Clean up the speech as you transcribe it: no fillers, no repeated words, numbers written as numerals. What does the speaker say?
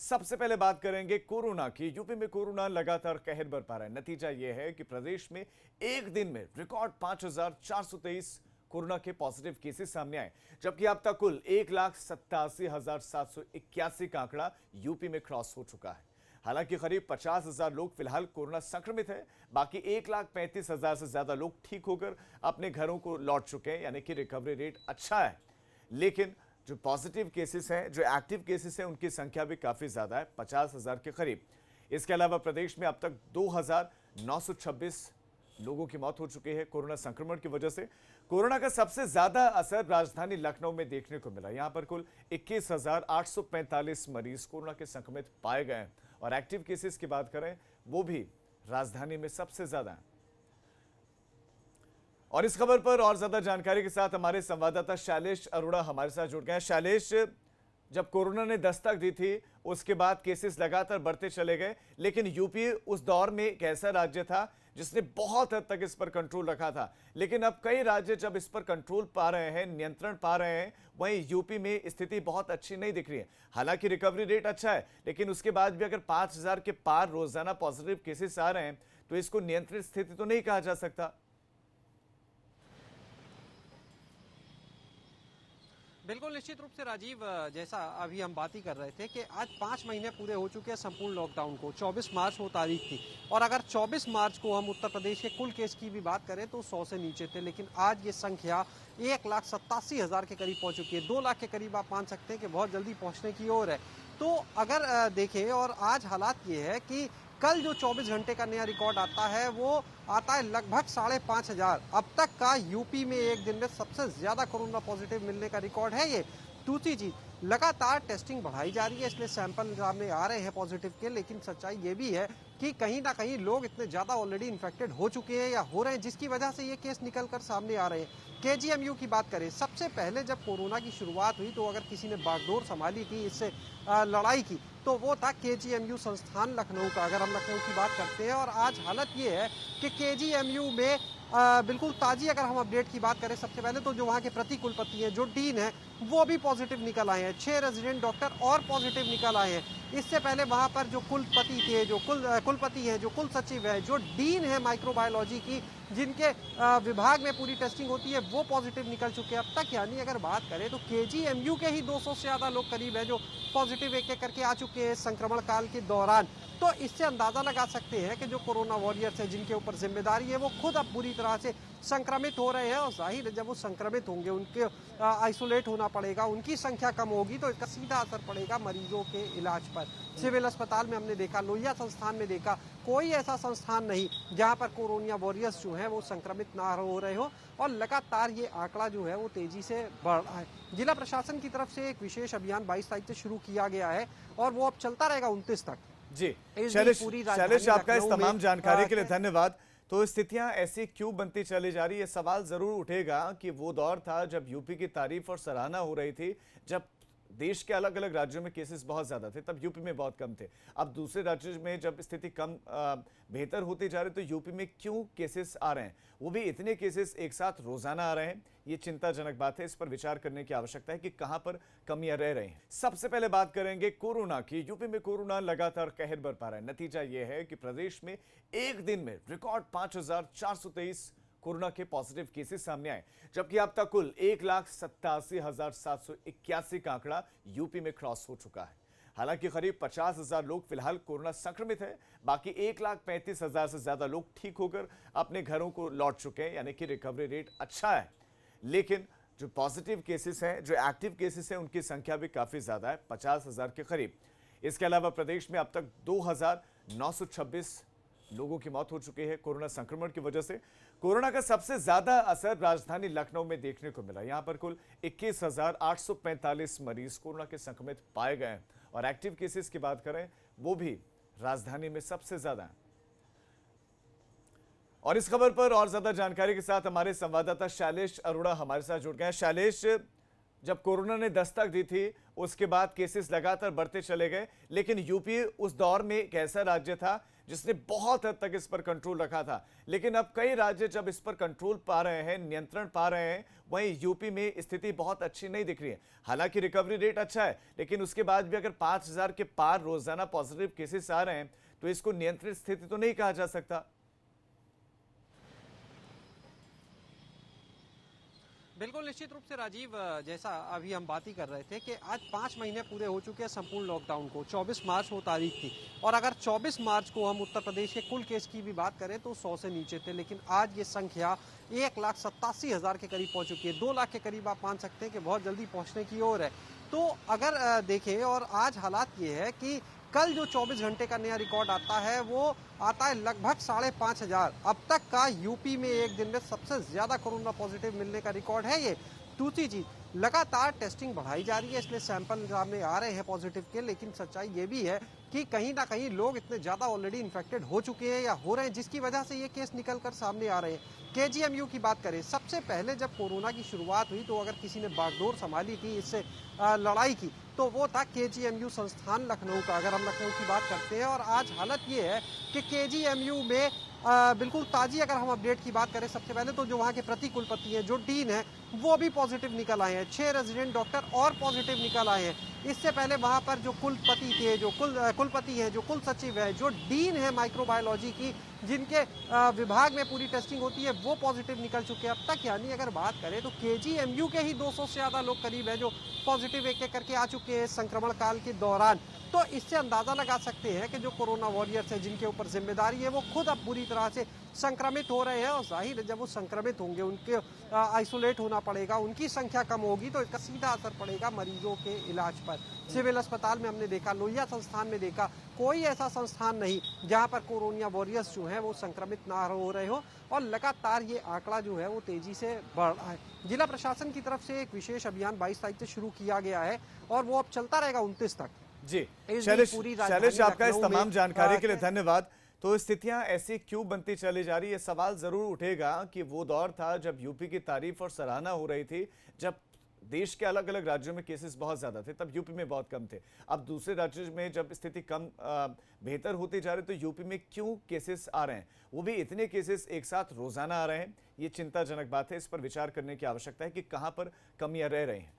सबसे पहले बात करेंगे कोरोना की। यूपी में कोरोना लगातार कहर बरपा रहा है। नतीजा यह है कि प्रदेश में एक दिन में रिकॉर्ड 5,423 कोरोना के पॉजिटिव केसेस सामने आए, जबकि अब तक कुल 1,87,781 का आंकड़ा यूपी में क्रॉस हो चुका है। हालांकि करीब 50,000 लोग फिलहाल कोरोना संक्रमित हैं, बाकी 1,35,000 से ज्यादा लोग ठीक होकर अपने घरों को लौट चुके हैं, यानी कि रिकवरी रेट अच्छा है। लेकिन जो पॉजिटिव केसेस हैं, जो एक्टिव केसेस हैं, उनकी संख्या भी काफी ज्यादा है, 50,000 के करीब। इसके अलावा प्रदेश में अब तक 2,926 लोगों की मौत हो चुकी है कोरोना संक्रमण की वजह से। कोरोना का सबसे ज्यादा असर राजधानी लखनऊ में देखने को मिला। यहां पर कुल 21,845 मरीज कोरोना के संक्रमित पाए गए हैं और एक्टिव केसेस की बात करें वो भी राजधानी में सबसे ज्यादा है। और इस खबर पर और ज्यादा जानकारी के साथ हमारे संवाददाता शैलेश अरोड़ा हमारे साथ जुड़ गए हैं। शैलेश, जब कोरोना ने दस्तक दी थी उसके बाद केसेस लगातार बढ़ते चले गए, लेकिन यूपी उस दौर में एक ऐसा राज्य था जिसने बहुत हद तक इस पर कंट्रोल रखा था। लेकिन अब कई राज्य जब इस पर कंट्रोल पा रहे हैं, नियंत्रण पा रहे हैं, वहीं यूपी में स्थिति बहुत अच्छी नहीं दिख रही है। हालांकि रिकवरी रेट अच्छा है, लेकिन उसके बाद भी अगर 5,000 के पार रोजाना पॉजिटिव केसेस आ रहे हैं तो इसको नियंत्रित स्थिति तो नहीं कहा जा सकता। बिल्कुल निश्चित रूप से राजीव, जैसा अभी हम बात ही कर रहे थे कि आज 5 महीने पूरे हो चुके हैं संपूर्ण लॉकडाउन को। 24 मार्च वो तारीख थी और अगर 24 मार्च को हम उत्तर प्रदेश के कुल केस की भी बात करें तो 100 से नीचे थे, लेकिन आज ये संख्या 1,87,000 के करीब पहुंच चुकी है। 2 लाख के करीब आप मान सकते हैं कि बहुत जल्दी पहुंचने की ओर है। तो अगर देखें, और आज हालात ये है कि कल जो 24 घंटे का नया रिकॉर्ड आता है वो आता है लगभग 5,500। अब तक का यूपी में एक दिन में सबसे ज्यादा कोरोना पॉजिटिव मिलने का रिकॉर्ड है ये। दूसरी चीज, लगातार टेस्टिंग बढ़ाई जा रही है, इसलिए सैंपल सामने आ रहे हैं पॉजिटिव के। लेकिन सच्चाई ये भी है कि कहीं ना कहीं लोग इतने ज्यादा ऑलरेडी इन्फेक्टेड हो चुके हैं या हो रहे हैं, जिसकी वजह से ये केस निकल कर सामने आ रहे हैं। केजीएमयू की बात करें, सबसे पहले जब कोरोना की शुरुआत हुई तो अगर किसी ने बागडोर संभाली थी, इससे लड़ाई की, तो वो था केजीएमयू संस्थान लखनऊ का। अगर हम लखनऊ की बात करते हैं, और आज हालत ये है कि केजीएमयू में बिल्कुल ताजी अगर हम अपडेट की बात करें, सबसे पहले तो जो वहाँ के प्रति कुलपति हैं, जो डीन है, वो भी पॉजिटिव निकल आए हैं। 6 रेजिडेंट डॉक्टर और पॉजिटिव निकल आए हैं। इससे पहले वहाँ पर जो कुलपति थे, जो कुलपति हैं, जो कुल सचिव है, जो डीन है माइक्रोबायोलॉजी की, जिनके विभाग में पूरी टेस्टिंग होती है, वो पॉजिटिव निकल चुके हैं अब तक। यानी अगर बात करें तो केजीएमयू के ही 200 से ज्यादा लोग करीब है जो पॉजिटिव एक एक करके आ चुके हैं संक्रमण काल के दौरान। तो इससे अंदाजा लगा सकते हैं कि जो कोरोना वॉरियर्स है, जिनके ऊपर जिम्मेदारी है, वो खुद अब बुरी तरह से संक्रमित हो रहे हैं। और जाहिर है जब वो संक्रमित होंगे, उनके आइसोलेट होना पड़ेगा, उनकी संख्या कम होगी, तो इसका सीधा असर पड़ेगा मरीजों के इलाज पर। सिविल अस्पताल में हमने देखा, लोहिया संस्थान में देखा, कोई ऐसा संस्थान नहीं जहां पर कोरोना वॉरियर्स जो है वो संक्रमित ना हो रहे हो। और लगातार ये आंकड़ा जो है वो तेजी से बढ़ रहा है। जिला प्रशासन की तरफ से एक विशेष अभियान 22 तारीख से शुरू किया गया है और वो अब चलता रहेगा 29 तक। जी शैलेश, आपका इस तमाम जानकारी के लिए धन्यवाद। तो स्थितियां ऐसी क्यों बनती चली जा रही है, सवाल जरूर उठेगा कि वो दौर था जब यूपी की तारीफ और सराहना हो रही थी, जब देश के अलग अलग राज्यों में केसेस बहुत ज्यादा थे, तब यूपी में बहुत कम थे। अब दूसरे राज्यों में जब स्थिति कम बेहतर होती जा रही तो यूपी में क्यों केसेस आ रहे हैं, वो भी इतने केसेस एक साथ रोजाना आ रहे हैं, ये चिंताजनक बात है। इस पर विचार करने की आवश्यकता है कि कहां पर कमियां रह रही हैं। सबसे पहले बात करेंगे कोरोना की। यूपी में कोरोना लगातार कहर बरपा रहा है। नतीजा यह है कि प्रदेश में एक दिन में रिकॉर्ड 5,423 कोरोना के पॉजिटिव केसेस सामने आए, जबकि अब तक कुल 1,87,781 का आंकड़ा यूपी में क्रॉस हो चुका है। हालांकि करीब 50,000 लोग फिलहाल कोरोना संक्रमित हैं, बाकी 1,35,000 से ज्यादा लोग ठीक होकर अपने घरों को लौट चुके हैं, यानी कि रिकवरी रेट अच्छा है। लेकिन जो पॉजिटिव केसेस हैं, जो एक्टिव केसेस हैं, उनकी संख्या भी काफी ज्यादा है, 50,000 के करीब। इसके अलावा प्रदेश में अब तक 2,926 लोगों की मौत हो चुकी है कोरोना संक्रमण की वजह से। कोरोना का सबसे ज्यादा असर राजधानी लखनऊ में देखने को मिला। यहां पर कुल 21,845 मरीज कोरोना के संक्रमित पाए गए हैं और एक्टिव केसेस की बात करें वो भी राजधानी में सबसे ज्यादा है। और इस खबर पर और ज्यादा जानकारी के साथ हमारे संवाददाता शैलेश अरोड़ा हमारे साथ जुड़ गए हैं। शैलेश, जब कोरोना ने दस्तक दी थी उसके बाद केसेस लगातार बढ़ते चले गए, लेकिन यूपी उस दौर में एक ऐसा राज्य था जिसने बहुत हद तक इस पर कंट्रोल रखा था। लेकिन अब कई राज्य जब इस पर कंट्रोल पा रहे हैं, नियंत्रण पा रहे हैं, वहीं यूपी में स्थिति बहुत अच्छी नहीं दिख रही है। हालांकि रिकवरी रेट अच्छा है, लेकिन उसके बाद भी अगर 5,000 के पार रोजाना पॉजिटिव केसेस आ रहे हैं तो इसको नियंत्रित स्थिति तो नहीं कहा जा सकता। बिल्कुल निश्चित रूप से राजीव, जैसा अभी हम बात ही कर रहे थे कि आज 5 महीने पूरे हो चुके हैं संपूर्ण लॉकडाउन को। 24 मार्च वो तारीख थी और अगर 24 मार्च को हम उत्तर प्रदेश के कुल केस की भी बात करें तो 100 से नीचे थे, लेकिन आज ये संख्या 1,87,000 के करीब पहुंच चुकी है। 2 लाख के करीब आप मान सकते हैं कि बहुत जल्दी पहुंचने की ओर है। तो अगर देखें, और आज हालात ये है कि कल जो 24 घंटे का नया रिकॉर्ड आता है वो आता है लगभग 5,500। अब तक का यूपी में एक दिन में सबसे ज्यादा कोरोना पॉजिटिव मिलने का रिकॉर्ड है ये। दूसरी चीज, लगातार टेस्टिंग बढ़ाई जा रही है, इसलिए सैंपल सामने आ रहे हैं पॉजिटिव के, लेकिन सच्चाई ये भी है कि कहीं ना कहीं लोग इतने ज्यादा ऑलरेडी इन्फेक्टेड हो चुके हैं या हो रहे हैं, जिसकी वजह से ये केस निकल कर सामने आ रहे हैं। केजीएमयू की बात करें, सबसे पहले जब कोरोना की शुरुआत हुई तो अगर किसी ने बागडोर संभाली थी, इससे लड़ाई की, तो वो था केजीएमयू संस्थान लखनऊ का। अगर हम लखनऊ की बात करते हैं, और आज हालत ये है कि केजीएमयू में बिल्कुल ताजी अगर हम अपडेट की बात करें, सबसे पहले तो जो वहाँ के प्रति कुलपति हैं, जो डीन है, वो भी पॉजिटिव निकल आए हैं। 6 रेजिडेंट डॉक्टर और पॉजिटिव निकल आए हैं। इससे पहले वहाँ पर जो कुलपति थे, जो कुलपति हैं, जो कुल सचिव है, जो डीन है माइक्रोबायोलॉजी की, जिनके विभाग में पूरी टेस्टिंग होती है, वो पॉजिटिव निकल चुके हैं अब तक। यानी अगर बात करें तो केजीएमयू के ही 200 से ज़्यादा लोग करीब है जो पॉजिटिव एक एक करके आ चुके हैं संक्रमण काल के दौरान। तो इससे अंदाजा लगा सकते हैं कि जो कोरोना वॉरियर्स है, जिनके ऊपर जिम्मेदारी है, वो खुद अब बुरी तरह से संक्रमित हो रहे हैं। और जाहिर है, जब वो संक्रमित होंगे, उनके आइसोलेट होना पड़ेगा, उनकी संख्या कम होगी, तो इसका सीधा असर पड़ेगा मरीजों के इलाज पर। सिविल अस्पताल में हमने देखा, लोहिया संस्थान में देखा, कोई ऐसा संस्थान नहीं जहां पर कोरोना वॉरियर्स जो हैं वो संक्रमित ना हो रहे हो। और लगातार ये आंकड़ा जो है वो तेजी से बढ़ रहा है। जिला प्रशासन की तरफ से एक विशेष अभियान 22 तारीख से शुरू किया गया है और वो अब चलता रहेगा 29 तक। जी इस शैलेश, पूरी शैलेश राजधानी आपका इस लखनऊ तमाम में, जानकारी के लिए धन्यवाद। तो स्थितियां ऐसी क्यों बनती चली जा रही है, सवाल जरूर उठेगा कि वो दौर था जब यूपी की तारीफ और सराहना हो रही थी, जब देश के अलग अलग राज्यों में केसेस बहुत ज्यादा थे, तब यूपी में बहुत कम थे। अब दूसरे राज्यों में जब स्थिति कम बेहतर होती जा रही, तो यूपी में क्यों केसेस आ रहे हैं, वो भी इतने केसेस एक साथ रोजाना आ रहे हैं। ये चिंताजनक बात है, इस पर विचार करने की आवश्यकता है कि कहां पर कमियां रह रही हैं।